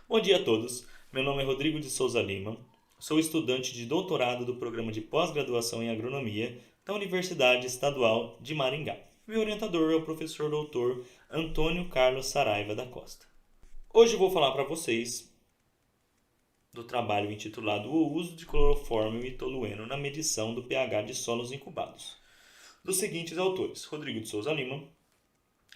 Bom dia a todos. Meu nome é Rodrigo de Souza Lima. Sou estudante de doutorado do programa de pós-graduação em agronomia da Universidade Estadual de Maringá. Meu orientador é o professor doutor Antônio Carlos Saraiva da Costa. Hoje vou falar para vocês do trabalho intitulado O uso de clorofórmio e tolueno na medição do pH de solos incubados, dos seguintes autores: Rodrigo de Souza Lima,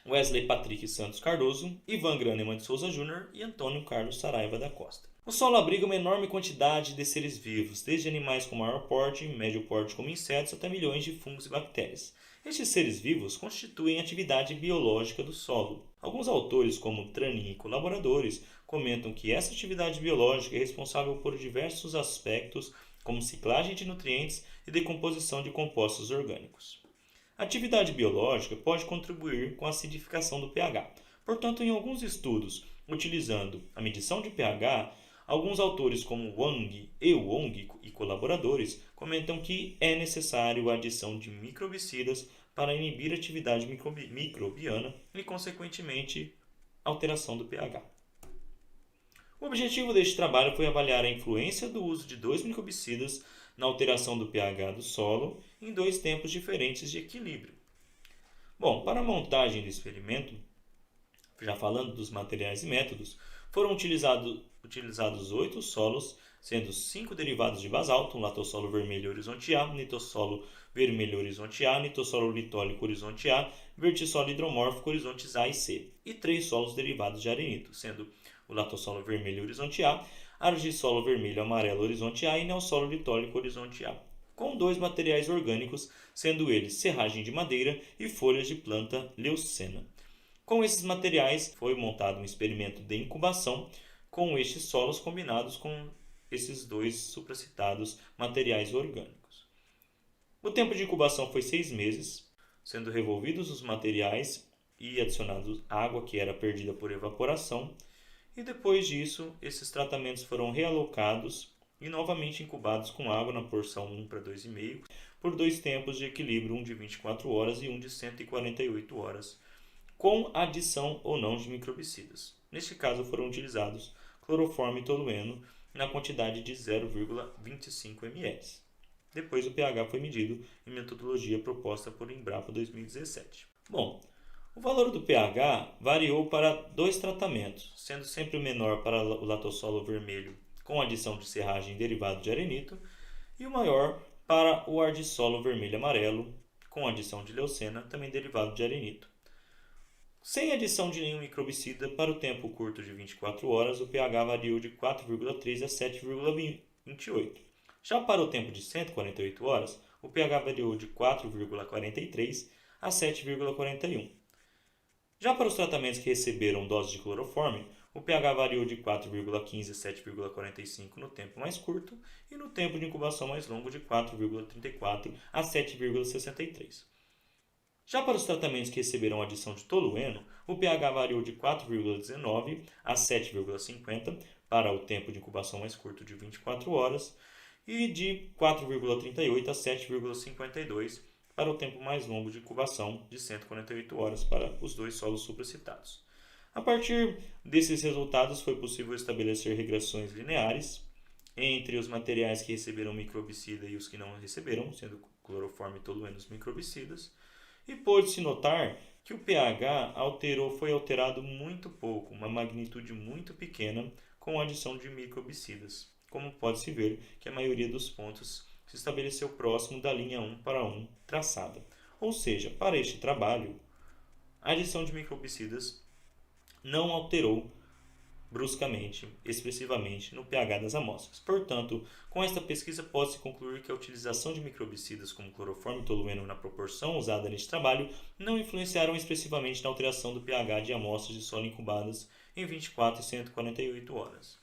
Wesley Patrick Santos Cardoso, Ivan Graneman de Souza Júnior e Antônio Carlos Saraiva da Costa. O solo abriga uma enorme quantidade de seres vivos, desde animais com maior porte, médio porte como insetos, até milhões de fungos e bactérias. Estes seres vivos constituem a atividade biológica do solo. Alguns autores, como Tranin e colaboradores, comentam que essa atividade biológica é responsável por diversos aspectos, como ciclagem de nutrientes e decomposição de compostos orgânicos. A atividade biológica pode contribuir com a acidificação do pH. Portanto, em alguns estudos, utilizando a medição de pH, alguns autores como Wang e colaboradores comentam que é necessário a adição de microbicidas para inibir a atividade microbiana e, consequentemente, alteração do pH. O objetivo deste trabalho foi avaliar a influência do uso de dois microbicidas na alteração do pH do solo em dois tempos diferentes de equilíbrio. Bom, para a montagem do experimento, já falando dos materiais e métodos, foram utilizados 8 solos, sendo 5 derivados de basalto, um latossolo vermelho horizonte A, nitossolo vermelho horizonte A, nitossolo litólico horizonte A, vertissolo hidromórfico horizontes A e C, e 3 solos derivados de arenito, sendo o latossolo vermelho horizonte A, argissolo vermelho amarelo horizonte A e neossolo litólico horizonte A, com 2 materiais orgânicos, sendo eles serragem de madeira e folhas de planta leucena. Com esses materiais foi montado um experimento de incubação com estes solos combinados com esses dois supracitados materiais orgânicos. O tempo de incubação foi 6 meses, sendo revolvidos os materiais e adicionados água que era perdida por evaporação. E depois disso, esses tratamentos foram realocados e novamente incubados com água na porção 1 para 2,5 por 2 tempos de equilíbrio, um de 24 horas e um de 148 horas, com adição ou não de microbicidas. Neste caso foram utilizados clorofórmio e tolueno na quantidade de 0,25 ml. Depois o pH foi medido em metodologia proposta por Embrapa 2017. Bom, o valor do pH variou para 2 tratamentos, sendo sempre o menor para o latossolo vermelho com adição de serragem derivado de arenito e o maior para o argissolo vermelho amarelo com adição de leucena, também derivado de arenito. Sem adição de nenhum microbicida, para o tempo curto de 24 horas, o pH variou de 4,3 a 7,28. Já para o tempo de 148 horas, o pH variou de 4,43 a 7,41. Já para os tratamentos que receberam dose de clorofórmio, o pH variou de 4,15 a 7,45 no tempo mais curto e no tempo de incubação mais longo de 4,34 a 7,63. Já para os tratamentos que receberam adição de tolueno, o pH variou de 4,19 a 7,50 para o tempo de incubação mais curto de 24 horas e de 4,38 a 7,52 para o tempo mais longo de incubação de 148 horas para os dois solos supracitados. A partir desses resultados foi possível estabelecer regressões lineares entre os materiais que receberam microbicida e os que não receberam, sendo clorofórmio e tolueno os microbicidas, e pôde-se notar que o pH foi alterado muito pouco, uma magnitude muito pequena com a adição de microbicidas, como pode-se ver que a maioria dos pontos se estabeleceu próximo da linha 1 para 1 traçada. Ou seja, para este trabalho, a adição de microbicidas não alterou bruscamente, expressivamente, no pH das amostras. Portanto, com esta pesquisa pode-se concluir que a utilização de microbicidas como clorofórmio e tolueno na proporção usada neste trabalho não influenciaram expressivamente na alteração do pH de amostras de solo incubadas em 24 e 148 horas.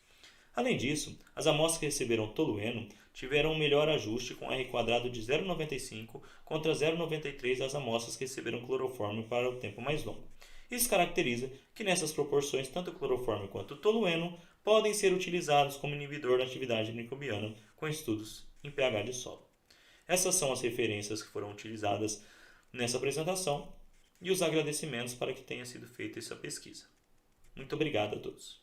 Além disso, as amostras que receberam tolueno tiveram um melhor ajuste com R quadrado de 0,95 contra 0,93 das amostras que receberam clorofórmio para o tempo mais longo. Isso caracteriza que nessas proporções tanto o clorofórmio quanto o tolueno podem ser utilizados como inibidor da atividade microbiana com estudos em pH de solo. Essas são as referências que foram utilizadas nessa apresentação e os agradecimentos para que tenha sido feita essa pesquisa. Muito obrigado a todos.